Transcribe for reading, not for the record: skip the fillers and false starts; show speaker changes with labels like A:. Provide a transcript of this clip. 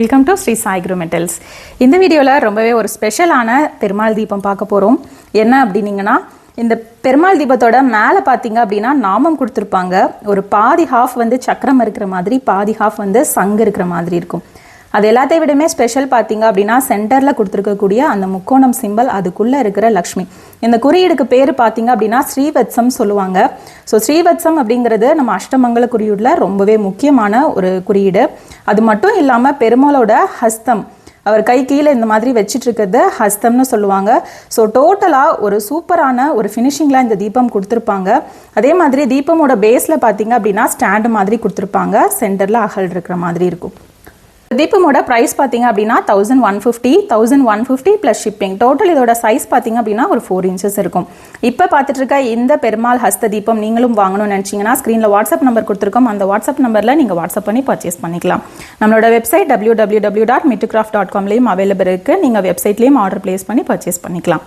A: Welcome to Shri Sai Guru metals. இந்த வீடியோவில் ரொம்பவே ஒரு ஸ்பெஷலான பெருமாள் தீபம் பார்க்க போகிறோம். என்ன அப்படின்னீங்கன்னா, இந்த பெருமாள் தீபத்தோட மேலே பார்த்தீங்க அப்படின்னா நாமம் கொடுத்துருப்பாங்க. ஒரு பாதி ஹாஃப் வந்து சக்கரம் இருக்கிற மாதிரி, பாதி ஹாஃப் வந்து சங்கு இருக்கிற மாதிரி இருக்கும். அது எல்லாத்தையும் விடமே ஸ்பெஷல் பார்த்தீங்க அப்படின்னா சென்டரில் கொடுத்துருக்கக்கூடிய அந்த முக்கோணம் சிம்பல், அதுக்குள்ளே இருக்கிற லக்ஷ்மி. இந்த குறியீடுக்கு பேர் பார்த்தீங்க அப்படின்னா ஸ்ரீவத்சம் சொல்லுவாங்க. ஸோ ஸ்ரீவத்சம் அப்படிங்கிறது நம்ம அஷ்டமங்கல குறியீடில் ரொம்பவே முக்கியமான ஒரு குறியீடு. அது மட்டும் இல்லாமல் பெருமாளோட ஹஸ்தம், அவர் கை கீழே இந்த மாதிரி வச்சுட்டு இருக்கிறது ஹஸ்தம்னு சொல்லுவாங்க. ஸோ டோட்டலாக ஒரு சூப்பரான ஒரு ஃபினிஷிங்கில் இந்த தீபம் கொடுத்துருப்பாங்க. அதே மாதிரி தீபமோட பேஸில் பார்த்தீங்க அப்படின்னா ஸ்டாண்டு மாதிரி கொடுத்துருப்பாங்க. சென்டரில் அகல் இருக்கிற மாதிரி இருக்கும். தீபமோட ப்ரைஸ் பார்த்தீங்க அப்படின்னா 1150 ப்ளஸ் ஷிப்பிங். டோட்டல் இதோட சைஸ் பார்த்தீங்க அப்படின்னா ஒரு 4 inches இருக்கும். இப்போ பார்த்துட்டு இருக்க இந்த பெருமாள் ஹஸ்த தீபம் நீங்களும் வாங்கணும்னு நினச்சிங்கன்னா ஸ்க்ரீனில் வாட்ஸ்அப் நம்பர் கொடுத்துருக்கோம். அந்த வாட்ஸ்அப் நம்பரில் நீங்கள் வாட்ஸ்அப் பண்ணி பர்ச்சேஸ் பண்ணிக்கலாம். நம்மளோட வெப்சைட் www.mittucraft.com அவைலபிள் இருக்குது. நீங்கள் வெப்சைட்லேயும் ஆர்டர் பிளேஸ் பண்ணி பர்ச்சேஸ் பண்ணிக்கலாம்.